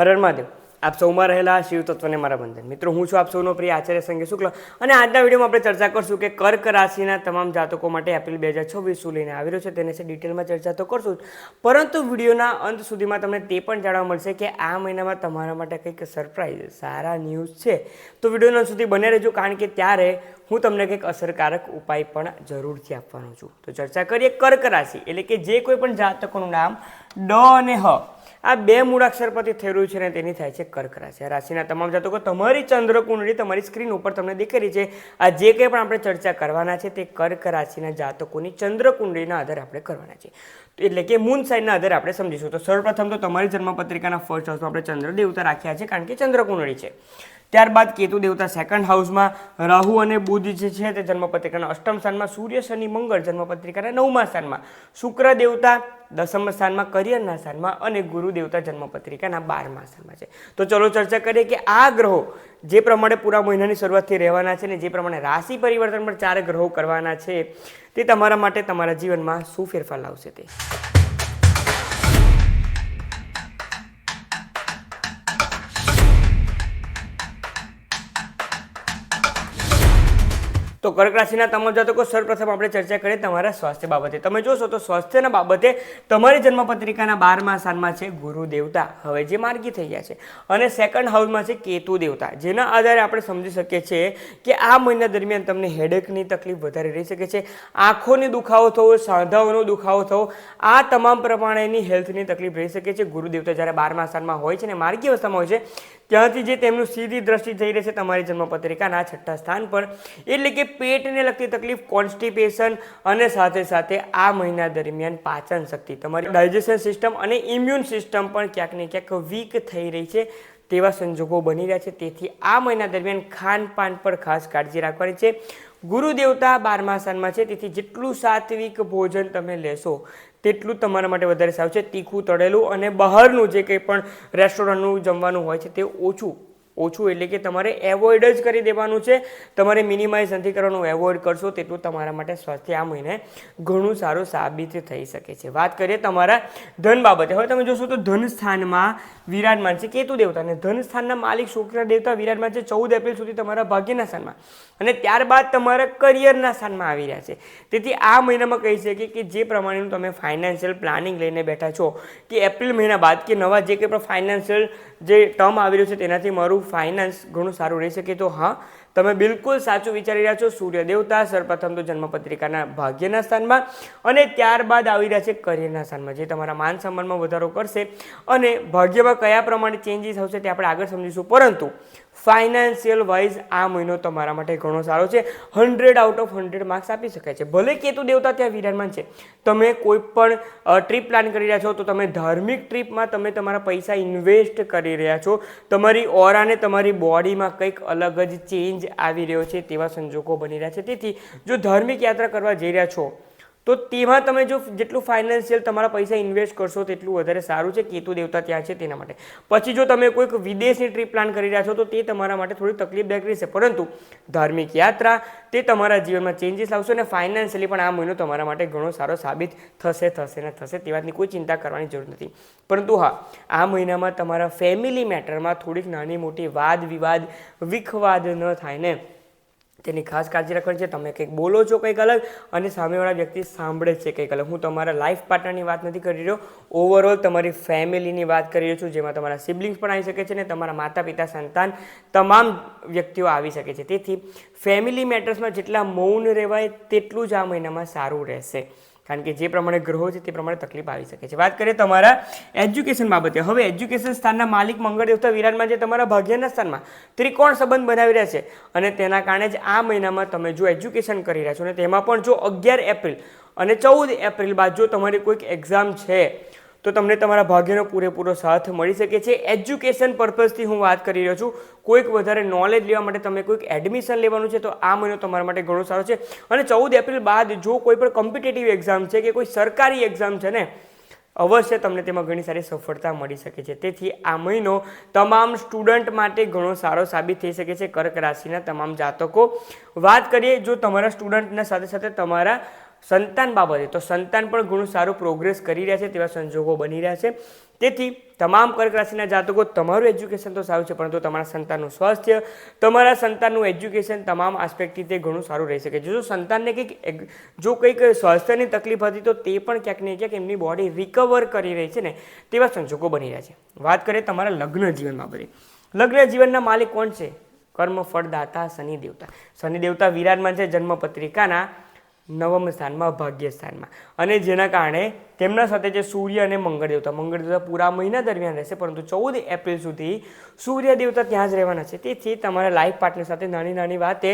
હર મહાદેવ। આપ સૌમાં રહેલા શિવ તત્વને મારા બંધન। મિત્રો, હું છું આપ સૌનો પ્રિય આચાર્ય સંજય શુક્લ અને આજના વિડીયોમાં આપણે ચર્ચા કરશું કે કર્ક રાશિના તમામ જાતકો માટે એપ્રિલ 2026 શું લઈને આવી રહ્યો છે તેને ડિટેલમાં ચર્ચા તો કરશું જ, પરંતુ વિડીયોના અંત સુધીમાં તમને તે પણ જાણવા મળશે કે આ મહિનામાં તમારા માટે કંઈક સરપ્રાઈઝ સારા ન્યૂઝ છે। તો વિડીયોના અંત સુધી બને રહેજો, કારણ કે ત્યારે હું તમને કંઈક અસરકારક ઉપાય પણ જરૂરથી આપવાનો છું। તો ચર્ચા કરીએ કર્ક રાશિ, એટલે કે જે કોઈ પણ જાતકોનું નામ ડ અને હ આ બે મૂળાક્ષર પરથી થઈ રહ્યું છે ને તેની થાય છે કર્ક રાશિ। આ રાશિના તમામ જાતકો તમારી ચંદ્ર કુંડળી તમારી સ્ક્રીન ઉપર તમને દેખાઈ રહી છે। આ જે કંઈ પણ આપણે ચર્ચા કરવાના છે તે કર્ક રાશિના જાતકોની ચંદ્ર કુંડળીના આધારે આપણે કરવાના છે, એટલે કે મૂન સાઇનના આધારે આપણે સમજીશું। તો સર્વપ્રથમ તો તમારી જન્મપત્રિકાના ફર્સ્ટ હાઉસમાં આપણે ચંદ્ર દેવતા રાખ્યા છે, કારણ કે ચંદ્ર કુંડળી છે। ત્યારબાદ કેતુ દેવતા સેકન્ડ હાઉસમાં, રાહુ અને બુધ જે છે તે જન્મપત્રિકાના અષ્ટમ સ્થાનમાં, સૂર્ય શનિ મંગળ જન્મપત્રિકાના નવમા સ્થાનમાં, શુક્ર દેવતા દસમ સ્થાનમાં કરિયરના સ્થાનમાં અને ગુરુ દેવતા જન્મપત્રિકાના 12મા સ્થાનમાં છે। તો ચલો ચર્ચા કરીએ કે આ ગ્રહો જે પ્રમાણે પૂરા મહિનાની શરૂઆતથી રહેવાના છે ને જે પ્રમાણે રાશિ પરિવર્તન પર 4 ગ્રહો કરવાના છે તે તમારા માટે તમારા જીવનમાં શું ફેરફાર લાવશે તે। તો કર્ક રાશિના તમામ જાતકો સર્વપ્રથમ આપણે ચર્ચા કરીએ તમારા સ્વાસ્થ્ય બાબતે। તમે જોશો તો સ્વાસ્થ્યના બાબતે તમારી જન્મપત્રિકાના 12મા સ્થાનમાં છે ગુરુ દેવતા, હવે જે માર્ગી થઈ ગયા છે, અને સેકન્ડ હાઉસમાં છે કેતુ દેવતા, જેના આધારે આપણે સમજી શકીએ છીએ કે આ મહિના દરમિયાન તમને હેડેકની તકલીફ વધારે રહી શકે છે, આંખોની દુખાવો થવો, સાંધાઓનો દુખાવો થવો, આ તમામ પ્રમાણેની હેલ્થની તકલીફ રહી શકે છે। ગુરુ દેવતા જ્યારે 12મા સ્થાનમાં હોય છે ને માર્ગી અવસ્થામાં હોય છે, ત્યાંથી જે તેમનું સીધી દ્રષ્ટિ થઈ રહી છે તમારી જન્મપત્રિકાના 6ઠ્ઠા સ્થાન પર, એટલે કે પેટને લગતી તકલીફ, કોન્સ્ટિપેશન અને સાથે સાથે આ મહિના દરમિયાન પાચન શક્તિ, તમારી ડાયજેશન સિસ્ટમ અને ઇમ્યુન સિસ્ટમ પણ ક્યાંક ને ક્યાંક વીક થઈ રહી છે તેવા સંજોગો બની રહ્યા છે। તેથી આ મહિના દરમિયાન ખાનપાન પર ખાસ કાળજી રાખવાની છે। ગુરુ દેવતા 12મા સ્થાનમાં છે, તેથી જેટલું સાત્વિક ભોજન તમે લેશો તેટલું તમારા માટે વધારે સારું છે। તીખું, તળેલું અને બહારનું જે કંઈ પણ રેસ્ટોરન્ટનું જમવાનું હોય છે તે ઓછું એટલે કે તમારે એવોઇડ જ કરી દેવાનું છે, તમારે મિનિમાઇઝ નથી કરવાનું। એવોઇડ કરશો તેટલું તમારા માટે સ્વાસ્થ્ય આ મહિને ઘણું સારું સાબિત થઈ શકે છે। વાત કરીએ તમારા ધન બાબતે, હવે તમે જોશો તો ધન સ્થાનમાં વિરાજમાન છે કેતુ દેવતા, અને ધન સ્થાનના માલિક શુક્ર દેવતા વિરાજમાન છે 14 એપ્રિલ સુધી તમારા ભાગ્યના સ્થાનમાં, અને ત્યારબાદ તમારા કરિયરના સ્થાનમાં આવી રહ્યા છે। તેથી આ મહિનામાં કહી શકીએ કે જે પ્રમાણેનું તમે ફાઇનાન્શિયલ પ્લાનિંગ લઈને બેઠા છો કે એપ્રિલ મહિના બાદ કે નવા જે કંઈ પણ ફાઇનાન્શિયલ જે ટર્મ આવી રહ્યું છે તેનાથી મારું ફાઇનાન્સ ઘણું સારું રહી શકે, તો હા, તમે બિલકુલ સાચું વિચારી રહ્યા છો। સૂર્ય દેવતા સર્વપ્રથમ તો જન્મપત્રિકાના ભાગ્યના સ્થાનમાં અને ત્યારબાદ આવી રહ્યા છે કરિયરના સ્થાનમાં, જે તમારા માન સન્માનમાં વધારો કરશે, અને ભાગ્યમાં કયા પ્રમાણે ચેન્જીસ આવશે તે આપણે આગળ સમજીશું, પરંતુ ફાઇનાન્શિયલ વાઇઝ આ મહિનો તમારા માટે ઘણો સારો છે। 100 આઉટ ઓફ 100 માર્ક્સ આપી શકાય છે। ભલે કેતુ દેવતા ત્યાં વિરાજમાન છે, તમે કોઈ પણ ટ્રીપ પ્લાન કરી રહ્યા છો તો તમે ધાર્મિક ટ્રીપમાં તમે તમારા પૈસા ઇન્વેસ્ટ કરી રહ્યા છો, તમારી ઓરાને તમારી બોડીમાં કંઈક અલગ જ ચેન્જ આવી રહ્યો છે તેવા સંજોગો બની રહ્યા છે। તેથી જો ધાર્મિક યાત્રા કરવા જઈ રહ્યા છો તો તેમાં તમે જો જેટલું ફાઇનાન્શિયલ તમારા પૈસા ઇન્વેસ્ટ કરશો તેટલું વધારે સારું છે। કેતુ દેવતા ત્યાં છે તેના માટે। પછી જો તમે કોઈક વિદેશની ટ્રીપ પ્લાન કરી રહ્યા છો તો તે તમારા માટે થોડી તકલીફદાયક રહેશે, પરંતુ ધાર્મિક યાત્રા તે તમારા જીવનમાં ચેન્જીસ લાવશે, અને ફાઇનાન્શિયલી પણ આ મહિનો તમારા માટે ઘણો સારો સાબિત થશે તે વાતની કોઈ ચિંતા કરવાની જરૂર નથી। પરંતુ હા, આ મહિનામાં તમારા ફેમિલી મેટરમાં થોડીક નાની મોટી વાદ વિવાદ વિખવાદ ન થાય ને તેની ખાસ કાળજી રાખવાની છે। તમે કંઈક બોલો છો કંઈક અલગ અને સામેવાળા વ્યક્તિ સાંભળે છે કંઈક અલગ। હું તમારા લાઈફ પાર્ટનરની વાત નથી કરી રહ્યો, ઓવરઓલ તમારી ફેમિલીની વાત કરી રહ્યો છું, જેમાં તમારા સિબ્લિંગ્સ પણ આવી શકે છે અને તમારા માતા પિતા, સંતાન, તમામ વ્યક્તિઓ આવી શકે છે। તેથી ફેમિલી મેટર્સમાં જેટલા મૌન રહેવાય તેટલું જ આ મહિનામાં સારું રહેશે, કારણ કે જે પ્રમાણે ગ્રહો છે તે પ્રમાણે તકલીફ આવી શકે છે। વાત કરીએ તમારા એજ્યુકેશન બાબતે, હવે એજ્યુકેશન સ્થાનના માલિક મંગળ દેવતા વિરાજમાન છે તમારા ભાગ્યના સ્થાનમાં, ત્રિકોણ સંબંધ બનાવી રહ્યા છે, અને તેના કારણે જ આ મહિનામાં તમે જો એજ્યુકેશન કરી રહ્યા છો અને તેમાં પણ જો 11 એપ્રિલ અને 14 એપ્રિલ બાદ જો તમારી કોઈક એક્ઝામ છે તો તમને તમારા ભાગ્યનો પૂરેપૂરો સાથ મળી શકે છે। એજ્યુકેશન પર્પઝથી હું વાત કરી રહ્યો છું, કોઈક વધારે નોલેજ લેવા માટે તમે કોઈક એડમિશન લેવાનું છે તો આ મહિનો તમારા માટે ઘણો સારો છે। અને 14 એપ્રિલ બાદ જો કોઈ પણ કોમ્પિટિટિવ એક્ઝામ છે કે કોઈ સરકારી એક્ઝામ છે ને, અવશ્ય તમને તેમાં ઘણી સારી સફળતા મળી શકે છે। તેથી આ મહિનો તમામ સ્ટુડન્ટ માટે ઘણો સારો સાબિત થઈ શકે છે કર્ક રાશિના તમામ જાતકો। વાત કરીએ જો તમારા સ્ટુડન્ટના સાથે સાથે તમારા સંતાન બાબતે, તો સંતાન પણ ઘણું સારું પ્રોગ્રેસ કરી રહ્યા છે તેવા સંજોગો બની રહ્યા છે। તેથી તમામ કર્ક રાશિના જાતકો તમારું એજ્યુકેશન તો સારું છે, પરંતુ તમારા સંતાનનું સ્વાસ્થ્ય, તમારા સંતાનનું એજ્યુકેશન તમામ આસ્પેક્ટથી તે ઘણું સારું રહી શકે છે. જો સંતાનને કંઈક સ્વાસ્થ્યની તકલીફ હતી તો તે પણ ક્યાંક ને ક્યાંક એમની બોડી રિકવર કરી રહી છે ને તેવા સંજોગો બની રહ્યા છે. વાત કરીએ તમારા લગ્ન જીવન બાબતે. લગ્ન જીવનના માલિક કોણ છે? કર્મ ફળદાતા શનિ દેવતા. શનિ દેવતા વિરાજમાન છે જન્મ પત્રિકાના 9મ સ્થાનમાં, ભાગ્ય સ્થાનમાં, અને જેના કારણે તેમના સાથે જે સૂર્ય અને મંગળ દેવતા પૂરા મહિના દરમિયાન રહેશે, પરંતુ 14 એપ્રિલ સુધી સૂર્ય દેવતા ત્યાં જ રહેવાના છે. તેથી તમારા લાઈફ પાર્ટનર સાથે નાની નાની વાતે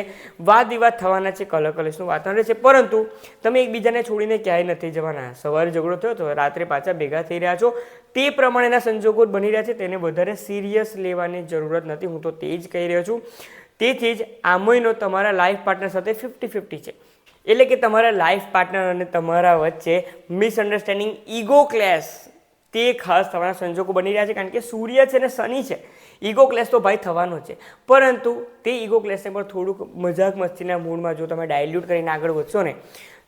વાદ વિવાદ થવાના છે, કલકલેશનું વાતાવરણ રહેશે, પરંતુ તમે એકબીજાને છોડીને ક્યાંય નથી જવાના. સવારે ઝઘડો થયો તો રાત્રે પાછા ભેગા થઈ રહ્યા છો, તે પ્રમાણેના સંજોગો બની રહ્યા છે. તેને વધારે સિરિયસ લેવાની જરૂરત નથી, હું તો તે જ કહી રહ્યો છું. તેથી જ આ મહિનો તમારા લાઈફ પાર્ટનર સાથે 50-50 છે. એટલે કે તમારા લાઈફ પાર્ટનર અને તમારા વચ્ચે મિસઅન્ડરસ્ટેન્ડિંગ, ઈગો ક્લેશ તે ખાસ થવાના સંજોગો બની રહ્યા છે. કારણ કે સૂર્ય છે ને શનિ છે, ઈગો ક્લેશ તો ભાઈ થવાનો છે, પરંતુ તે ઈગો ક્લેશને પણ થોડુંક મજાક મસ્તીના મૂડમાં જો તમે ડાયલ્યુટ કરીને આગળ વધશો ને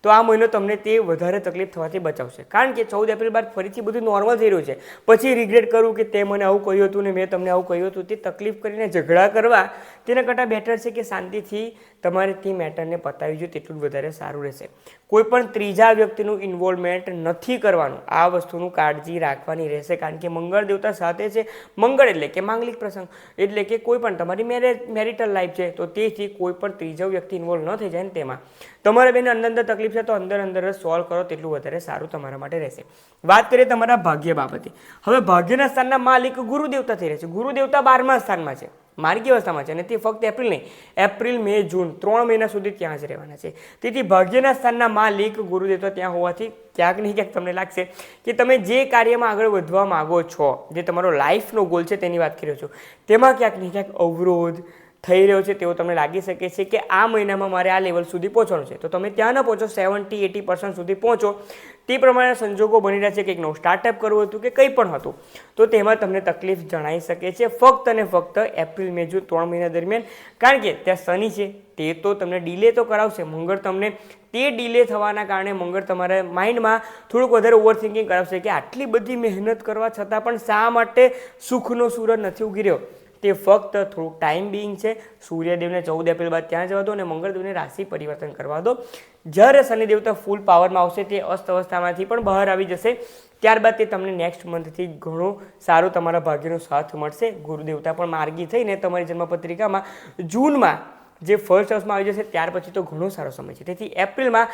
તો આ મહિનો તમને તે વધારે તકલીફ થવાથી બચાવશે. કારણ કે 14 એપ્રિલ બાદ ફરીથી બધું નોર્મલ થઈ રહ્યું છે. પછી રિગ્રેટ કરવું કે તે મને આવું કહ્યું હતું ને મેં તમને આવું કહ્યું હતું, તે તકલીફ કરીને ઝઘડા કરવા તેના કરતાં બેટર છે કે શાંતિથી તમારે તે મેટરને પતાવી જોઈએ, તેટલું વધારે સારું રહેશે. કોઈ પણ ત્રીજા વ્યક્તિનું ઇન્વોલ્વમેન્ટ નથી કરવાનું, આ વસ્તુનું કાળજી રાખવાની રહેશે. કારણ કે મંગળ દેવતા સાથે છે. મંગળ એટલે કે માંગલિક પ્રસંગ, એટલે કે કોઈ પણ તમારી મેરિટલ લાઈફ છે, તો તેથી કોઈ પણ ત્રીજો વ્યક્તિ ઇન્વોલ્વ ન થઈ જાય ને તેમાં તમારે બેને અંદર તકલીફ છે તો અંદર જ સોલ્વ કરો, તેટલું વધારે સારું તમારા માટે રહેશે. વાત કરીએ તમારા ભાગ્ય બાબતે. હવે ભાગ્યના સ્થાનના માલિક ગુરુ દેવતા થઈ રહ્યા છે. ગુરુ દેવતા 12મા સ્થાનમાં છે, માર્ગી અવસ્થામાં છે, અને તે ફક્ત એપ્રિલ નહીં, એપ્રિલ, મે, જૂન 3 મહિના સુધી ત્યાં જ રહેવાના છે. તેથી ભાગ્યના સ્થાનના માલિક ગુરુ દેવતા ત્યાં હોવાથી ક્યાંક નહીં ક્યાંક તમને લાગશે કે તમે જે કાર્યમાં આગળ વધવા માગો છો, જે તમારો લાઈફનો ગોલ છે તેની વાત કરી રહ્યો છું, તેમાં ક્યાંક નહીં ક્યાંક અવરોધ થઈ રહ્યો છે તેવું તમને લાગી શકે છે કે આ મહિનામાં મારે આ લેવલ સુધી પહોંચવાનું છે. તો તમે ત્યાં ન પહોંચો, 70-80% સુધી પહોંચો, તે પ્રમાણે સંજોગો બની રહ્યા છે કે એક નવું સ્ટાર્ટઅપ કરવું હતું કે કંઈ પણ હતું, તો તેમાં તમને તકલીફ જણાઈ શકે છે ફક્ત અને ફક્ત એપ્રિલ, મે, જૂન 3 મહિના દરમિયાન. કારણ કે ત્યાં શનિ છે, તે તો તમને ડિલે તો કરાવશે. મંગળ તમને તે ડિલે થવાના કારણે મંગળ તમારા માઇન્ડમાં થોડુંક વધારે ઓવરથિંકિંગ કરાવશે કે આટલી બધી મહેનત કરવા છતાં પણ શા માટે સુખનો સૂરજ નથી ઉગી રહ્યો. તે ફક્ત થોડુંક ટાઈમ બિંગ છે. સૂર્યદેવને 14 એપ્રિલ બાદ ત્યાં જવા દો અને મંગળદેવને રાશિ પરિવર્તન કરવા દો. જ્યારે શનિ દેવતા ફૂલ પાવરમાં આવશે, તે અસ્ત અવસ્થામાંથી પણ બહાર આવી જશે. ત્યારબાદ તે તમને નેક્સ્ટ મંથથી ઘણું સારું તમારા ભાગ્યનો સાથ મળશે. ગુરુદેવતા પણ માર્ગી થઈને તમારી જન્મપત્રિકામાં જૂનમાં જે ફર્સ્ટ હાઉસમાં આવી જશે ત્યાર પછી તો ઘણો સારો સમય છે. તેથી એપ્રિલમાં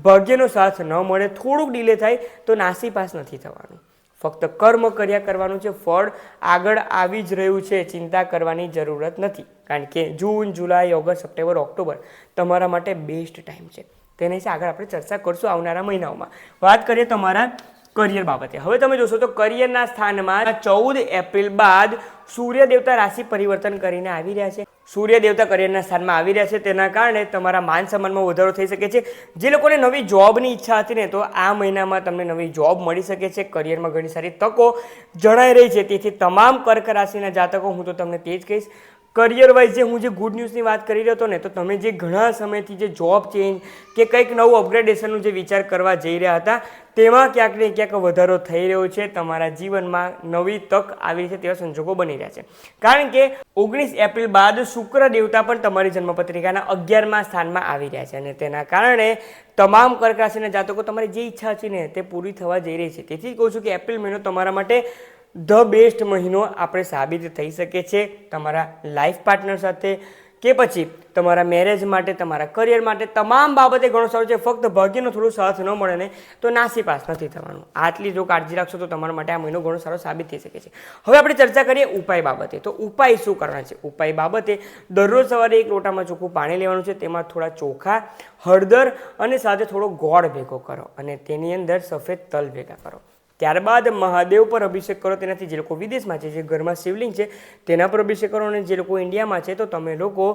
ભાગ્યનો સાથ ન મળે, થોડુંક ડિલે થાય તો નાસીપાસ નથી થવાનું. ફક્ત કર્મ કર્યા કરવાનું છે, ફળ આગળ આવી જ રહ્યું છે, ચિંતા કરવાની જરૂરત નથી. કારણ કે જૂન, જુલાઈ, ઓગસ્ટ, સપ્ટેમ્બર, ઓક્ટોબર તમારા માટે બેસ્ટ ટાઈમ છે. તેના વિશે આગળ આપણે ચર્ચા કરશું આવનારા મહિનાઓમાં. વાત કરીએ તમારા કરિયર બાબતે. હવે તમે જોશો તો કરિયરના સ્થાનમાં 14 એપ્રિલ બાદ સૂર્ય દેવતા રાશિ પરિવર્તન કરીને આવી રહ્યા છે. સૂર્ય દેવતા કરિયરના સ્થાનમાં આવી રહ્યા છે, તેના કારણે તમારા માન સન્માનમાં વધારો થઈ શકે છે. જે લોકોને નવી જોબની ઈચ્છા હતી ને, તો આ મહિનામાં તમને નવી જોબ મળી શકે છે. કરિયરમાં ઘણી સારી તકો જણાઈ રહી છે. તેથી તમામ કર્ક રાશિના જાતકો, હું તો તમને તે જ કહીશ, કરિયર વાઇઝ જે હું જે ગુડ ન્યૂઝની વાત કરી રહ્યો હતો ને, તો તમે જે ઘણા સમયથી જે જોબ ચેન્જ કે કંઈક નવું અપગ્રેડેશનનું જે વિચાર કરવા જઈ રહ્યા હતા, તેમાં ક્યાંક ને ક્યાંક વધારો થઈ રહ્યો છે. તમારા જીવનમાં નવી તક આવી છે તેવા સંજોગો બની રહ્યા છે. કારણ કે 19 એપ્રિલ બાદ શુક્ર દેવતા પણ તમારી જન્મપત્રિકાના 11મા સ્થાનમાં આવી રહ્યા છે, અને તેના કારણે તમામ કર્ક રાશિના જાતકો તમારી જે ઈચ્છા છે ને તે પૂરી થવા જઈ રહી છે. તેથી કહું છું કે એપ્રિલ મહિનો તમારા માટે ધ બેસ્ટ મહિનો આપણે સાબિત થઈ શકે છે. તમારા લાઈફ પાર્ટનર સાથે કે પછી તમારા મેરેજ માટે, તમારા કરિયર માટે, તમામ બાબતે ઘણો સારો છે. ફક્ત ભાગ્યનો થોડો સાથ ન મળે ને તો નાસીપાસ નથી થવાનું. આટલી જો કાળજી રાખશો તો તમારા માટે આ મહિનો ઘણો સારો સાબિત થઈ શકે છે. હવે આપણે ચર્ચા કરીએ ઉપાય બાબતે. તો ઉપાય શું કરવાના છે? ઉપાય બાબતે દરરોજ સવારે 1 લોટામાં ચોખ્ખું પાણી લેવાનું છે. તેમાં થોડા ચોખા, હળદર અને સાથે થોડો ગોળ ભેગો કરો અને તેની અંદર સફેદ તલ ભેગા કરો. ત્યારબાદ મહાદેવ પર અભિષેક કરો. તેનાથી જે લોકો વિદેશમાં છે, જે ઘરમાં શિવલિંગ છે તેના પર અભિષેક કરો, અને જે લોકો ઇન્ડિયામાં છે તો તમે લોકો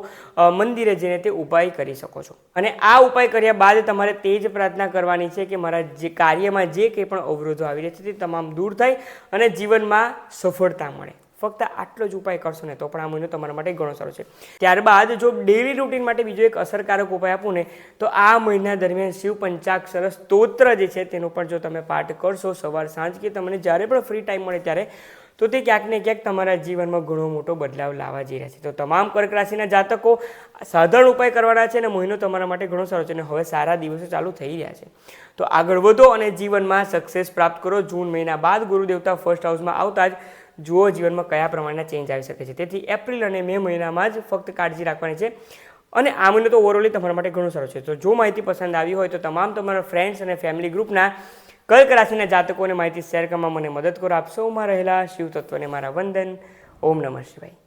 મંદિરે જઈને તે ઉપાય કરી શકો છો. અને આ ઉપાય કર્યા બાદ તમારે તે જ પ્રાર્થના કરવાની છે કે મારા જે કાર્યમાં જે કંઈ પણ અવરોધો આવી રહ્યા છે તે તમામ દૂર થાય અને જીવનમાં સફળતા મળે. ફક્ત આટલો જ ઉપાય કરશો ને તો પણ આ મહિનો તમારા માટે ઘણો સારો છે. ત્યારબાદ જો ડેલી રૂટીન માટે બીજો એક અસરકારક ઉપાય આપું ને તો આ મહિના દરમિયાન શિવ પંચાક્ષર સ્તોત્ર જે છે તેનો પણ જો તમે પાઠ કરશો સવાર સાંજ કે તમને જ્યારે પણ ફ્રી ટાઈમ મળે ત્યારે, તો તે ક્યાંક ને ક્યાંક તમારા જીવનમાં ઘણો મોટો બદલાવ લાવવા જઈ રહ્યા છે. તો તમામ કર્ક રાશિના જાતકો સાધારણ ઉપાય કરવાના છે અને મહિનો તમારા માટે ઘણો સારો છે અને હવે સારા દિવસો ચાલુ થઈ રહ્યા છે. તો આગળ વધો અને જીવનમાં સક્સેસ પ્રાપ્ત કરો. જૂન મહિના બાદ ગુરુ દેવતા ફર્સ્ટ હાઉસમાં આવતા જ જુઓ જીવનમાં કયા પ્રમાણના ચેન્જ આવી શકે છે. તેથી એપ્રિલ અને મે મહિનામાં જ ફક્ત કાળજી રાખવાની છે અને આ મહિનો તો ઓવરઓલી તમારા માટે ઘણો સારો છે. તો જો માહિતી પસંદ આવી હોય તો તમામ તમારા ફ્રેન્ડ્સ અને ફેમિલી ગ્રુપના કર્ક રાશિના જાતકોને માહિતી શેર કરવામાં મને મદદ કરો. આપ સૌમાં રહેલા શિવ તત્વને મારા વંદન. ઓમ નમઃ શિવાય.